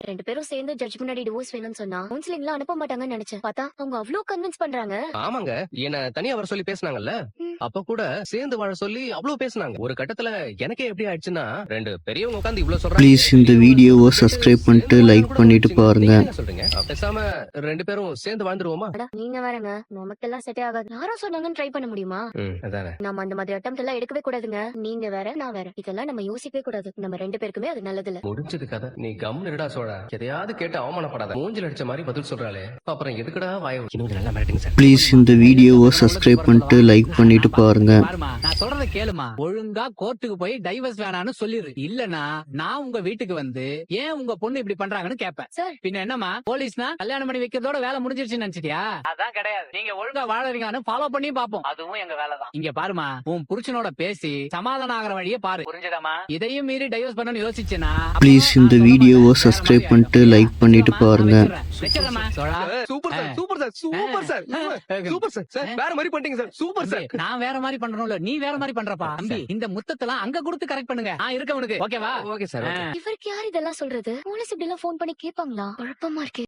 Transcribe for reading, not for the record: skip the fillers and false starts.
2 பேரும் சேர்ந்து ஜட்ஜ் முன்னாடி டிவோர்ஸ் வேணும்னு சொன்னா கவுன்சிலிங்ல அனுப்ப மாட்டாங்கன்னு நினைச்சேன். பார்த்தா அவங்க அவ்ளோ கன்வின்ஸ் பண்றாங்க. ஆமாங்க, என்ன தனியா வர சொல்லி பேசினாங்கல்ல, அப்ப கூட சேர்ந்து வாழ சொல்லி அவ்வளவு பேசினாங்க. ஒரு கட்டத்துல எனக்கே எப்படி ஆயிடுச்சுன்னா, 2 பெரியவங்க உட்கார்ந்து இவ்வளவு சொல்றாங்க. ப்ளீஸ் இந்த வீடியோவை சப்ஸ்கிரைப் பண்ணிட்டு லைக் பண்ணிட்டு பாருங்க. நீங்க என்ன சொல்றீங்க? பேசாம 2 பேரும் சேர்ந்து வாழ்ந்துருவோமா? அட, நீங்க வேறங்க, நமக்கெல்லாம் செட்டே ஆகாது. யாரும் சொன்னாங்கன்னு ட்ரை பண்ண முடியுமா? அதானே. நம்ம அந்த மாதிரி அட்டெம்ப்ட் எல்லாம் எடுக்கவே கூடாதுங்க. நீங்க வேற நான் வேற, இதெல்லாம் நம்ம யோசிக்கவே கூடாது. நம்ம 2 பேருக்குமே அது நல்லது இல்ல. முடிஞ்சது கதை. நீ கம்னு இருடா சோழா. எதையாவது கேட்டு அவமானப்படாத. மூஞ்சில அடிச்ச மாதிரி பதில் சொல்றாளே, அப்புறம் எதுக்குடா வாய் இன்னும் நல்லா மிரட்டுங்க சார். ப்ளீஸ் இந்த வீடியோவை சப்ஸ்கிரைப் பண்ணிட்டு லைக் பண்ணிட்டு பாருங்க. நான் சொல்றத கேளுமா. ஒழுங்கா கோர்ட்டுக்கு போய் டைவர்ஸ் வேணான்னு சொல்லிரு. இல்லனா நான் உங்க வீட்டுக்கு வந்து ஏன் உங்க பொண்ணு இப்படி பண்றாங்கன்னு கேட்பேன். சார், பின்ன என்னமா போலீஸ்னா கல்யாணம் பண்ணி வைக்கிறதோட வேலை முடிஞ்சிருச்சுன்னு நினைச்சிட்டியா? அதான் கிடையாது. நீங்க ஒழுங்கா வாழறீங்கன்னு ஃபாலோ பண்ணி பாப்போம். அதுவும் எங்க வேலை தான். இங்க பாருமா, உன் புருஷனோட பேசி சமாதானம் ஆகிற வழியே பாரு. புரிஞ்சதாமா? இதையும் மீறி டைவர்ஸ் பண்ணணும்னு யோசிச்சேனா ப்ளீஸ் இந்த வீடியோவை சப்ஸ்கிரைப் பண்ணிட்டு லைக் பண்ணிட்டு பாருங்க. Super sir, super sir, super sir, super sir. Sir வேற மாதிரி பண்ணிட்டீங்க சார். Super sir. நான் வேற மாதிரி பண்றேன்ல, நீ வேற மாதிரி பண்றப்பா. தம்பி, இந்த முத்தத்தெல்லாம் அங்க கொடுத்து கரெக்ட் பண்ணுங்க. நான் இருக்க உனக்கு. ஓகேவா? Okay sir. இவருக்கு யார் இதெல்லாம் சொல்றது? போலீஸ் இப்படி எல்லாம் போன் பண்ணி கேட்பாங்களா? குழப்பமா இருக்கு.